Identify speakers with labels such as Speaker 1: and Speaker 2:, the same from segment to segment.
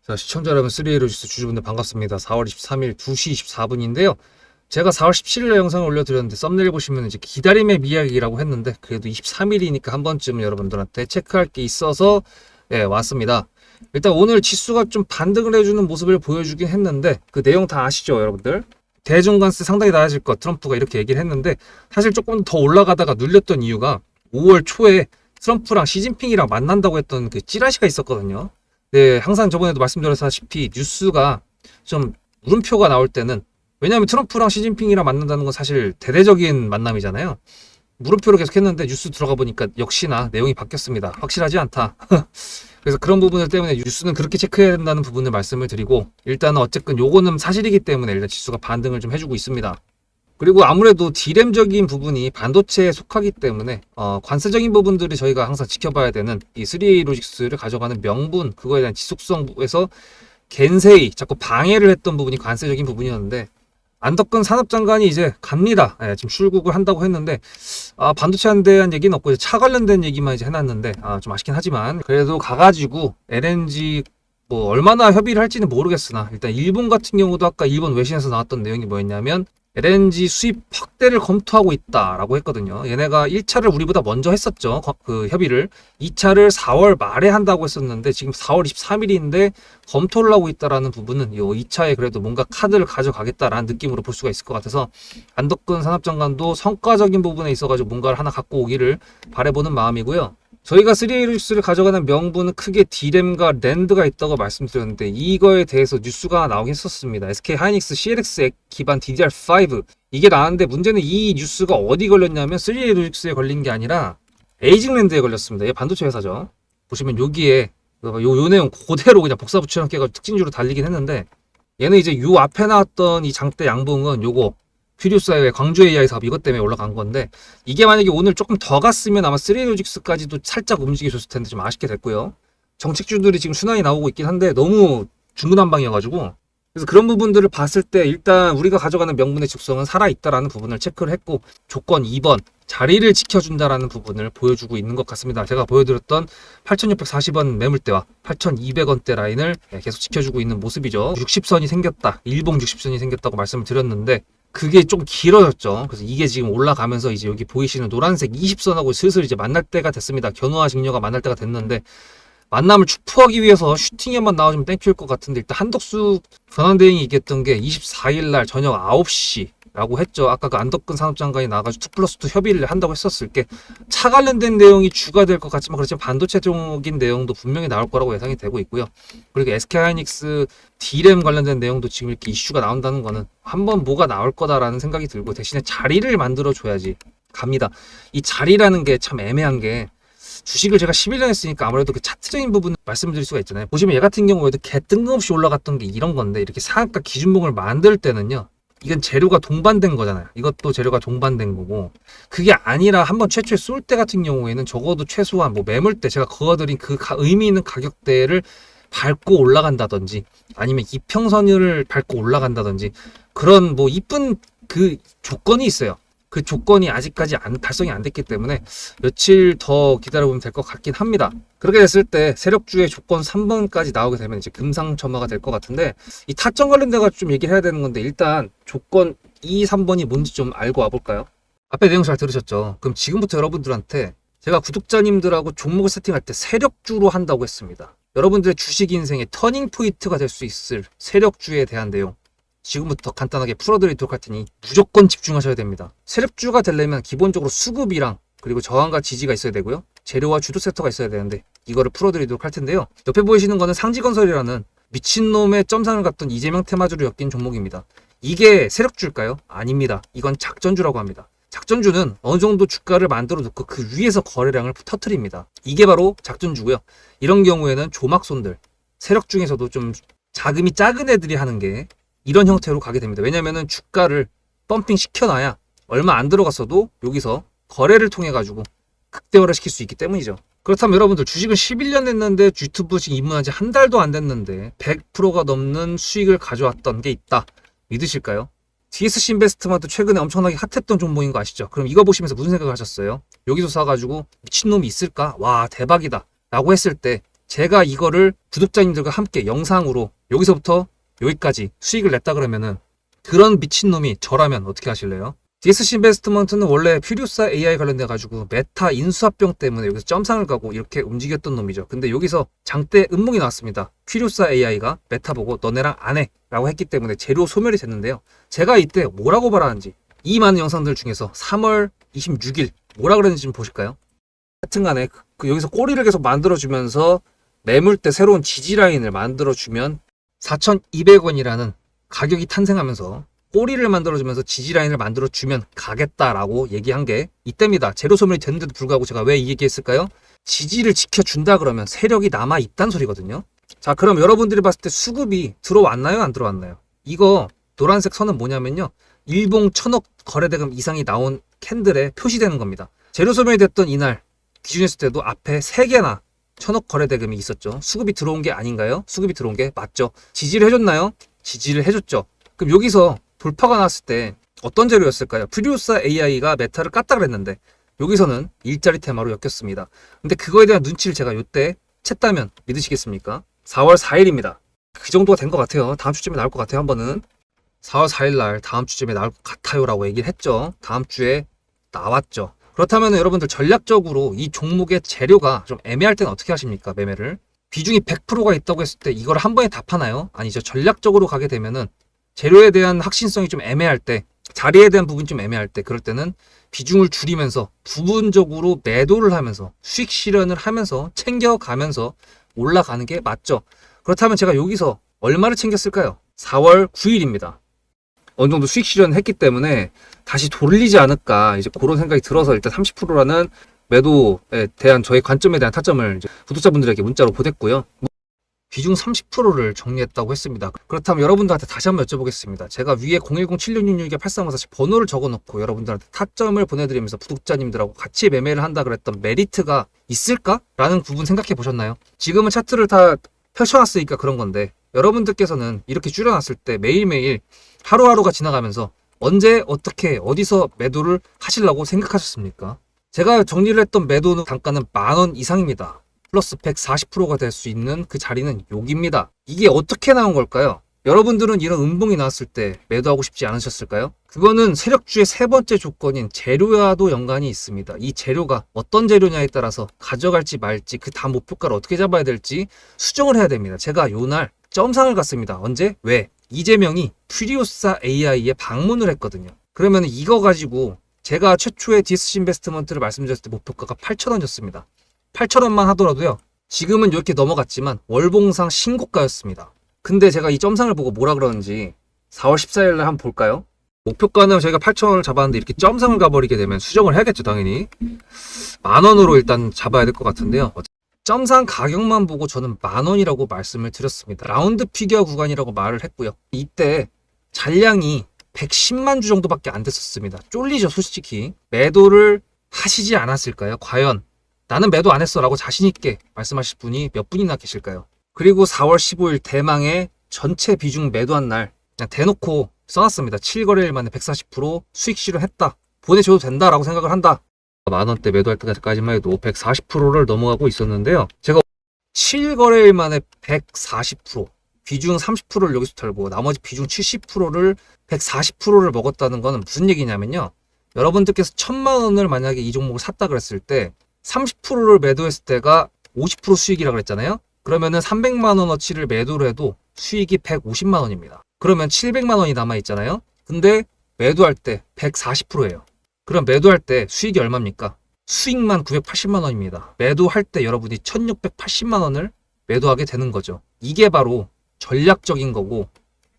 Speaker 1: 자, 시청자 여러분, 3A로지스 주주분들 반갑습니다. 4월 23일 2시 24분인데요. 제가 4월 17일에 영상을 올려드렸는데 썸네일 보시면 이제 기다림의 미학이라고 했는데 그래도 23일이니까 한 번쯤 여러분들한테 체크할 게 있어서 왔습니다. 일단 오늘 지수가 좀 반등을 해주는 모습을 보여주긴 했는데 그 내용 다 아시죠, 여러분들? 대중관세 상당히 낮아질 것, 트럼프가 이렇게 얘기를 했는데 사실 조금 더 올라가다가 눌렸던 이유가 5월 초에 트럼프랑 시진핑이랑 만난다고 했던 그 찌라시가 있었거든요. 네, 항상 저번에도 말씀드렸다시피 뉴스가 좀 물음표가 나올 때는, 왜냐하면 트럼프랑 시진핑이랑 만난다는 건 사실 대대적인 만남이잖아요. 물음표로 계속 했는데 뉴스 들어가 보니까 역시나 내용이 바뀌었습니다. 확실하지 않다. 그래서 그런 부분들 때문에 뉴스는 그렇게 체크해야 된다는 부분을 말씀을 드리고, 일단은 어쨌든 요거는 사실이기 때문에 일단 지수가 반등을 좀 해주고 있습니다. 그리고 아무래도 D램적인 부분이 반도체에 속하기 때문에 관세적인 부분들이 저희가 항상 지켜봐야 되는 이 3A 로직스를 가져가는 명분, 그거에 대한 지속성에서 겐세이 자꾸 방해를 했던 부분이 관세적인 부분이었는데, 안덕근 산업장관이 이제 갑니다. 지금 출국을 한다고 했는데 반도체에 대한 얘기는 없고 이제 차 관련된 얘기만 이제 해놨는데 좀 아쉽긴 하지만 그래도 가가지고 LNG 뭐 얼마나 협의를 할지는 모르겠으나, 일단 일본 같은 경우도 아까 일본 외신에서 나왔던 내용이 뭐였냐면 LNG 수입 확대를 검토하고 있다라고 했거든요. 얘네가 1차를 우리보다 먼저 했었죠. 그 협의를. 2차를 4월 말에 한다고 했었는데 지금 4월 23일인데 검토를 하고 있다라는 부분은 이 2차에 그래도 뭔가 카드를 가져가겠다라는 느낌으로 볼 수가 있을 것 같아서, 안덕근 산업장관도 성과적인 부분에 있어가지고 뭔가를 하나 갖고 오기를 바라보는 마음이고요. 저희가 3A 로직스를 가져가는 명분은 크게 D램과 랜드가 있다고 말씀드렸는데 이거에 대해서 뉴스가 나오긴 했었습니다. SK 하이닉스 CLX 기반 DDR5 이게 나왔는데, 문제는 이 뉴스가 어디 걸렸냐면 3A 로직스에 걸린 게 아니라 에이징랜드에 걸렸습니다. 얘 반도체 회사죠. 보시면 여기에 요 내용 그대로 그냥 복사 붙여넣기가 특징주로 달리긴 했는데, 얘는 이제 요 앞에 나왔던 이 장대 양봉은 요거 퓨리우스의 광주 AI 사업 이것 때문에 올라간 건데, 이게 만약에 오늘 조금 더 갔으면 아마 3A 로직스까지도 살짝 움직여줬을 텐데 좀 아쉽게 됐고요. 정책주들이 지금 순환이 나오고 있긴 한데 너무 중구난방이어가지고, 그래서 그런 부분들을 봤을 때 일단 우리가 가져가는 명분의 직성은 살아있다라는 부분을 체크를 했고, 조건 2번 자리를 지켜준다라는 부분을 보여주고 있는 것 같습니다. 제가 보여드렸던 8,640원 매물대와 8,200원대 라인을 계속 지켜주고 있는 모습이죠. 60선이 생겼다, 일봉 60선이 생겼다고 말씀을 드렸는데 그게 좀 길어졌죠. 그래서 이게 지금 올라가면서 이제 여기 보이시는 노란색 20선하고 슬슬 이제 만날 때가 됐습니다. 견우와 직녀가 만날 때가 됐는데, 만남을 축포하기 위해서 슈팅에만 나와주면 땡큐일 것 같은데, 일단 한덕수 권한대행이 얘기했던 게 24일날 저녁 9시라고 했죠. 아까 그 안덕근 산업장관이 나와가지고 2+2 협의를 한다고 했었을 게 차 관련된 내용이 주가 될 것 같지만, 그렇지만 반도체 쪽인 내용도 분명히 나올 거라고 예상이 되고 있고요. 그리고 SK하이닉스 D램 관련된 내용도 지금 이렇게 이슈가 나온다는 거는 한번 뭐가 나올 거다라는 생각이 들고, 대신에 자리를 만들어 줘야지 갑니다. 이 자리라는 게 참 애매한 게, 주식을 제가 11년 했으니까 아무래도 그 차트적인 부분을 말씀드릴 수가 있잖아요. 보시면 얘 같은 경우에도 개 뜬금없이 올라갔던 게 이런 건데, 이렇게 상한가 기준봉을 만들 때는요, 이건 재료가 동반된 거잖아요. 이것도 재료가 동반된 거고, 그게 아니라 한번 최초에 쏠 때 같은 경우에는 적어도 최소한 뭐 매물대, 제가 그어드린 그 의미 있는 가격대를 밟고 올라간다든지 아니면 이평선을 밟고 올라간다든지 그런 뭐 이쁜 그 조건이 있어요. 그 조건이 아직까지 달성이 안 됐기 때문에 며칠 더 기다려보면 될 것 같긴 합니다. 그렇게 됐을 때 세력주의 조건 3번까지 나오게 되면 이제 금상첨화가 될 것 같은데, 이 타점 관련돼가 좀 얘기를 해야 되는 건데, 일단 조건 2, 3번이 뭔지 좀 알고 와볼까요? 앞에 내용 잘 들으셨죠? 그럼 지금부터 여러분들한테 제가 구독자님들하고 종목을 세팅할 때 세력주로 한다고 했습니다. 여러분들의 주식 인생의 터닝 포인트가 될 수 있을 세력주에 대한 내용 지금부터 간단하게 풀어드리도록 할 테니 무조건 집중하셔야 됩니다. 세력주가 되려면 기본적으로 수급이랑 그리고 저항과 지지가 있어야 되고요. 재료와 주도 섹터가 있어야 되는데 이거를 풀어드리도록 할 텐데요. 옆에 보이시는 거는 상지건설이라는 미친놈의 점상을 갖던 이재명 테마주를 엮인 종목입니다. 이게 세력주일까요? 아닙니다. 이건 작전주라고 합니다. 작전주는 어느 정도 주가를 만들어 놓고 그 위에서 거래량을 터트립니다. 이게 바로 작전주고요. 이런 경우에는 조막손들, 세력 중에서도 좀 자금이 작은 애들이 하는 게 이런 형태로 가게 됩니다. 왜냐면은 주가를 펌핑 시켜놔야 얼마 안 들어갔어도 여기서 거래를 통해 가지고 극대화를 시킬 수 있기 때문이죠. 그렇다면 여러분들 주식을 11년 했는데 유튜브 지금 입문한 지 한 달도 안 됐는데 100%가 넘는 수익을 가져왔던 게 있다. 믿으실까요? DSC 인베스트먼트 최근에 엄청나게 핫했던 종목인 거 아시죠? 그럼 이거 보시면서 무슨 생각을 하셨어요? 여기서 사가지고 미친놈이 있을까? 와 대박이다 라고 했을 때 제가 이거를 구독자님들과 함께 영상으로 여기서부터 여기까지 수익을 냈다 그러면은 그런 미친놈이 저라면 어떻게 하실래요? DSC 인베스트먼트는 원래 퓨리오사 AI 관련돼 가지고 메타 인수합병 때문에 여기서 점상을 가고 이렇게 움직였던 놈이죠. 근데 여기서 장대 음몽이 나왔습니다. 퓨리오사 AI가 메타 보고 너네랑 안 해 라고 했기 때문에 재료 소멸이 됐는데요. 제가 이때 뭐라고 말하는지 이 많은 영상들 중에서 3월 26일 뭐라 그랬는지 좀 보실까요? 하여튼간에 여기서 꼬리를 계속 만들어주면서 매물대 새로운 지지라인을 만들어주면 4,200원이라는 가격이 탄생하면서 꼬리를 만들어주면서 지지라인을 만들어주면 가겠다라고 얘기한 게 이때입니다. 재료 소멸이 됐는데도 불구하고 제가 왜 이 얘기했을까요? 지지를 지켜준다 그러면 세력이 남아있단 소리거든요. 자, 그럼 여러분들이 봤을 때 수급이 들어왔나요? 안 들어왔나요? 이거 노란색 선은 뭐냐면요. 일봉 1,000억 거래대금 이상이 나온 캔들에 표시되는 겁니다. 재료 소멸이 됐던 이날 기준했을 때도 앞에 3개나 1,000억 거래대금이 있었죠. 수급이 들어온 게 아닌가요? 수급이 들어온 게 맞죠. 지지를 해줬나요? 지지를 해줬죠. 그럼 여기서 돌파가 났을 때 어떤 재료였을까요? 퓨리오사 AI가 메타를 깠다 그랬는데 여기서는 일자리 테마로 엮였습니다. 근데 그거에 대한 눈치를 제가 이때 챘다면 믿으시겠습니까? 4월 4일입니다. 그 정도가 된 것 같아요. 다음 주쯤에 나올 것 같아요. 한 번은 4월 4일 날 다음 주쯤에 나올 것 같아요 라고 얘기를 했죠. 다음 주에 나왔죠. 그렇다면 여러분들 전략적으로 이 종목의 재료가 좀 애매할 때는 어떻게 하십니까? 매매를 비중이 100%가 있다고 했을 때 이걸 한 번에 다 파나요? 아니죠. 전략적으로 가게 되면은 재료에 대한 확신성이 좀 애매할 때, 자리에 대한 부분이 좀 애매할 때, 그럴 때는 비중을 줄이면서 부분적으로 매도를 하면서 수익 실현을 하면서 챙겨가면서 올라가는 게 맞죠. 그렇다면 제가 여기서 얼마를 챙겼을까요? 4월 9일입니다. 어느 정도 수익 실현했기 때문에 다시 돌리지 않을까 이제 그런 생각이 들어서 일단 30%라는 매도에 대한 저의 관점에 대한 타점을 이제 구독자분들에게 문자로 보냈고요. 비중 30%를 정리했다고 했습니다. 그렇다면 여러분들한테 다시 한번 여쭤보겠습니다. 제가 위에 010-7666-8354 번호를 적어놓고 여러분들한테 타점을 보내드리면서 구독자님들하고 같이 매매를 한다 그랬던 메리트가 있을까? 라는 부분 생각해 보셨나요? 지금은 차트를 다 펼쳐놨으니까 그런 건데 여러분들께서는 이렇게 줄여놨을 때 매일매일 하루하루가 지나가면서 언제 어떻게 어디서 매도를 하시려고 생각하셨습니까? 제가 정리를 했던 매도 단가는 10,000원 이상입니다. 플러스 140%가 될 수 있는 그 자리는 여기입니다. 이게 어떻게 나온 걸까요? 여러분들은 이런 음봉이 나왔을 때 매도하고 싶지 않으셨을까요? 그거는 세력주의 세 번째 조건인 재료와도 연관이 있습니다. 이 재료가 어떤 재료냐에 따라서 가져갈지 말지 그 다음 목표가를 어떻게 잡아야 될지 수정을 해야 됩니다. 제가 요날 점상을 갔습니다. 언제? 왜? 이재명이 퓨리오사 AI에 방문을 했거든요. 그러면 이거 가지고 제가 최초의 DSC 인베스트먼트를 말씀드렸을 때 목표가가 8,000원이었습니다. 8,000원만 하더라도요. 지금은 이렇게 넘어갔지만 월봉상 신고가였습니다. 근데 제가 이 점상을 보고 뭐라 그러는지 4월 14일 날 한번 볼까요? 목표가는 저희가 8,000원을 잡았는데 이렇게 점상을 가버리게 되면 수정을 해야겠죠, 당연히. 10,000원으로 일단 잡아야 될 것 같은데요. 점상 가격만 보고 저는 10,000원이라고 말씀을 드렸습니다. 라운드 피겨 구간이라고 말을 했고요. 이때 잔량이 110만 주 정도밖에 안 됐었습니다. 쫄리죠, 솔직히. 매도를 하시지 않았을까요? 과연 나는 매도 안 했어 라고 자신있게 말씀하실 분이 몇 분이나 계실까요? 그리고 4월 15일 대망의 전체 비중 매도한 날 그냥 대놓고 써놨습니다. 7거래일 만에 140% 수익 실현했다. 보내줘도 된다라고 생각을 한다. 10,000원대 매도할 때까지만 해도 140%를 넘어가고 있었는데요. 제가 7거래일 만에 140% 비중 30%를 여기서 털고 나머지 비중 70%를 140%를 먹었다는 거는 무슨 얘기냐면요. 여러분들께서 1,000만 원을 만약에 이 종목을 샀다 그랬을 때 30%를 매도했을 때가 50% 수익이라고 그랬잖아요. 그러면은 300만 원어치를 매도를 해도 수익이 150만 원입니다. 그러면 700만 원이 남아 있잖아요. 근데 매도할 때 140%예요. 그럼 매도할 때 수익이 얼마입니까? 수익만 980만 원입니다. 매도할 때 여러분이 1680만 원을 매도하게 되는 거죠. 이게 바로 전략적인 거고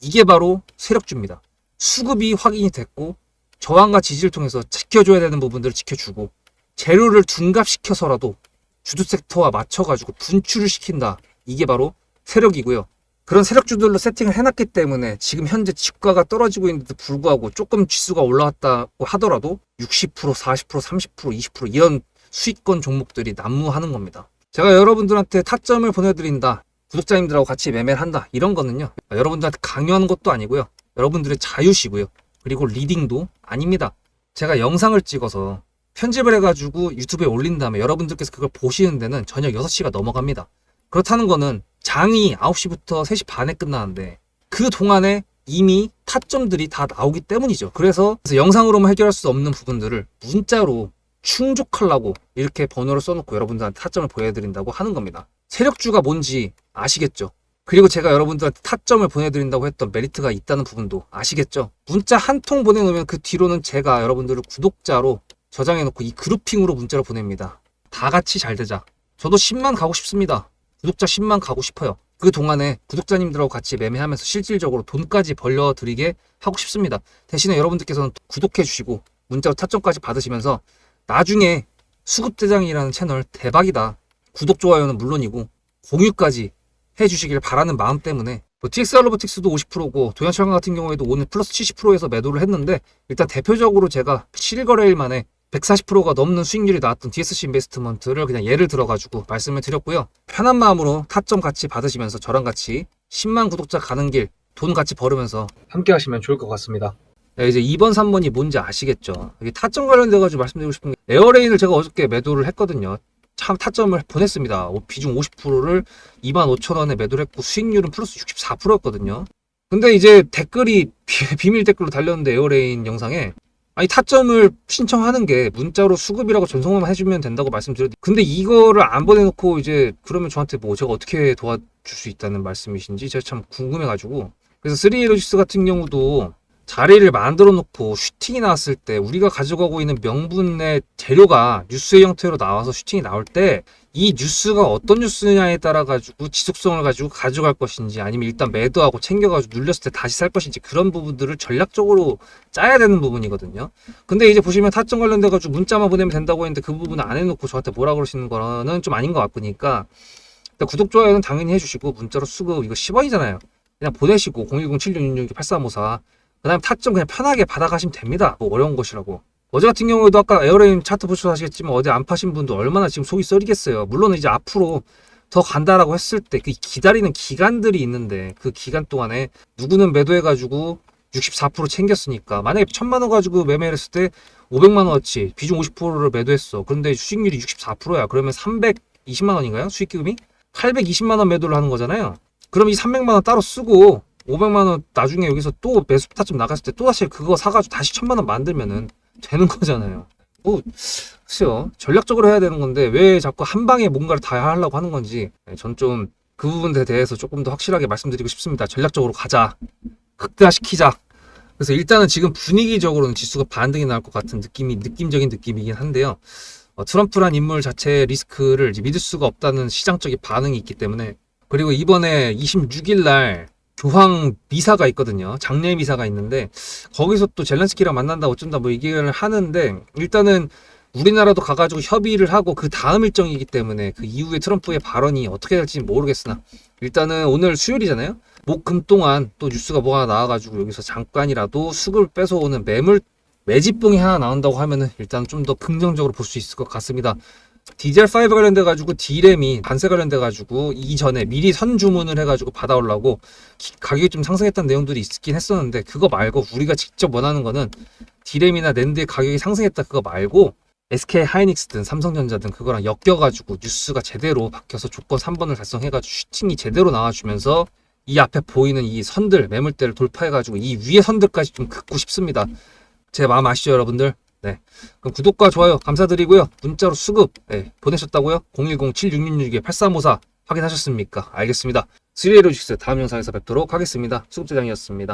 Speaker 1: 이게 바로 세력주입니다. 수급이 확인이 됐고 저항과 지지를 통해서 지켜줘야 되는 부분들을 지켜주고 재료를 둔갑시켜서라도 주도 섹터와 맞춰가지고 분출을 시킨다. 이게 바로 세력이고요. 그런 세력주들로 세팅을 해놨기 때문에 지금 현재 주가가 떨어지고 있는데도 불구하고 조금 지수가 올라왔다고 하더라도 60%, 40%, 30%, 20% 이런 수익권 종목들이 난무하는 겁니다. 제가 여러분들한테 타점을 보내드린다. 구독자님들하고 같이 매매를 한다. 이런 거는요. 여러분들한테 강요하는 것도 아니고요. 여러분들의 자유시고요. 그리고 리딩도 아닙니다. 제가 영상을 찍어서 편집을 해가지고 유튜브에 올린 다음에 여러분들께서 그걸 보시는 데는 저녁 6시가 넘어갑니다. 그렇다는 거는 장이 9시부터 3시 반에 끝나는데 그 동안에 이미 타점들이 다 나오기 때문이죠. 그래서 영상으로만 해결할 수 없는 부분들을 문자로 충족하려고 이렇게 번호를 써놓고 여러분들한테 타점을 보여드린다고 하는 겁니다. 세력주가 뭔지 아시겠죠? 그리고 제가 여러분들한테 타점을 보내드린다고 했던 메리트가 있다는 부분도 아시겠죠? 문자 한 통 보내놓으면 그 뒤로는 제가 여러분들을 구독자로 저장해놓고 이 그룹핑으로 문자를 보냅니다. 다 같이 잘 되자. 저도 10만 가고 싶습니다. 구독자 10만 가고 싶어요. 그 동안에 구독자님들하고 같이 매매하면서 실질적으로 돈까지 벌려드리게 하고 싶습니다. 대신에 여러분들께서는 구독해주시고 문자로 타점까지 받으시면서 나중에 수급대장이라는 채널 대박이다. 구독, 좋아요는 물론이고 공유까지 해주시길 바라는 마음 때문에 TXR 로보틱스도 50%고 도연철강 같은 경우에도 오늘 플러스 70%에서 매도를 했는데 일단 대표적으로 제가 7거래일 만에 140%가 넘는 수익률이 나왔던 DSC 인베스트먼트를 그냥 예를 들어가지고 말씀을 드렸고요. 편한 마음으로 타점 같이 받으시면서 저랑 같이 10만 구독자 가는 길 돈 같이 벌으면서 함께 하시면 좋을 것 같습니다. 네, 이제 2번, 3번이 뭔지 아시겠죠? 이게 타점 관련돼가지고 말씀드리고 싶은 게 에어레인을 제가 어저께 매도를 했거든요. 참 타점을 보냈습니다. 비중 50%를 25,000원에 매도를 했고 수익률은 플러스 64%였거든요. 근데 이제 댓글이 비밀 댓글로 달렸는데 에어레인 영상에 아니 타점을 신청하는 게 문자로 수급이라고 전송만 해주면 된다고 말씀드렸는데 근데 이거를 안 보내놓고 이제 그러면 저한테 뭐 제가 어떻게 도와줄 수 있다는 말씀이신지 제가 참 궁금해가지고 그래서 3A로지스 같은 경우도 자리를 만들어 놓고 슈팅이 나왔을 때 우리가 가져가고 있는 명분의 재료가 뉴스의 형태로 나와서 슈팅이 나올 때 이 뉴스가 어떤 뉴스냐에 따라 가지고 지속성을 가지고 가져갈 것인지 아니면 일단 매도하고 챙겨가지고 눌렸을 때 다시 살 것인지 그런 부분들을 전략적으로 짜야 되는 부분이거든요. 근데 이제 보시면 타점 관련돼 가지고 문자만 보내면 된다고 했는데 그 부분을 안 해놓고 저한테 뭐라 그러시는 거는 좀 아닌 것 같으니까 일단 구독 좋아요는 당연히 해주시고 문자로 수급 이거 10원이잖아요. 그냥 보내시고 010-7666-8354 그 다음에 타점 그냥 편하게 받아가시면 됩니다. 뭐 어려운 것이라고. 어제 같은 경우에도 아까 에어레인 차트 보셔서 아시겠지만 어제 안 파신 분도 얼마나 지금 속이 썰이겠어요. 물론 이제 앞으로 더 간다라고 했을 때 그 기다리는 기간들이 있는데 그 기간 동안에 누구는 매도해가지고 64% 챙겼으니까 만약에 1,000만원 가지고 매매를 했을 때 500만원어치 비중 50%를 매도했어. 그런데 수익률이 64%야. 그러면 320만원인가요? 수익기금이? 820만원 매도를 하는 거잖아요. 그럼 이 300만원 따로 쓰고 500만원 나중에 여기서 또 매수 타점 나갔을 때 또다시 그거 사가지고 다시 1,000만원 만들면은 되는 거잖아요. 뭐 글쎄요. 전략적으로 해야 되는 건데 왜 자꾸 한 방에 뭔가를 다 하려고 하는 건지 전 좀 그 부분에 대해서 조금 더 확실하게 말씀드리고 싶습니다. 전략적으로 가자. 극대화시키자. 그래서 일단은 지금 분위기적으로는 지수가 반등이 나올 것 같은 느낌적인 느낌이긴 한데요. 트럼프란 인물 자체의 리스크를 이제 믿을 수가 없다는 시장적인 반응이 있기 때문에 그리고 이번에 26일 날 교황 미사가 있거든요. 장례 미사가 있는데 거기서 또 젤렌스키랑 만난다 어쩐다 뭐 얘기를 하는데 일단은 우리나라도 가가지고 협의를 하고 그 다음 일정이기 때문에 그 이후에 트럼프의 발언이 어떻게 될지 모르겠으나 일단은 오늘 수요일이잖아요. 목, 금 동안 또 뉴스가 뭐가 나와가지고 여기서 잠깐이라도 수급을 뺏어오는 매집봉이 하나 나온다고 하면은 일단 좀 더 긍정적으로 볼 수 있을 것 같습니다. DDR5 관련돼가지고 D램이 반세 관련돼가지고 이전에 미리 선주문을 해가지고 받아오려고 가격이 좀 상승했다는 내용들이 있긴 했었는데 그거 말고 우리가 직접 원하는 거는 D램이나 낸드의 가격이 상승했다 그거 말고 SK 하이닉스든 삼성전자든 그거랑 엮여가지고 뉴스가 제대로 바뀌어서 조건 3번을 달성해가지고 슈팅이 제대로 나와주면서 이 앞에 보이는 이 선들 매물대를 돌파해가지고 이 위에 선들까지 좀 긋고 싶습니다. 제 마음 아시죠 여러분들? 네. 그럼 구독과 좋아요 감사드리고요. 문자로 수급 보내셨다고요? 010-7666-8354 확인하셨습니까? 알겠습니다. 3A로직스 다음 영상에서 뵙도록 하겠습니다. 수급대장이었습니다.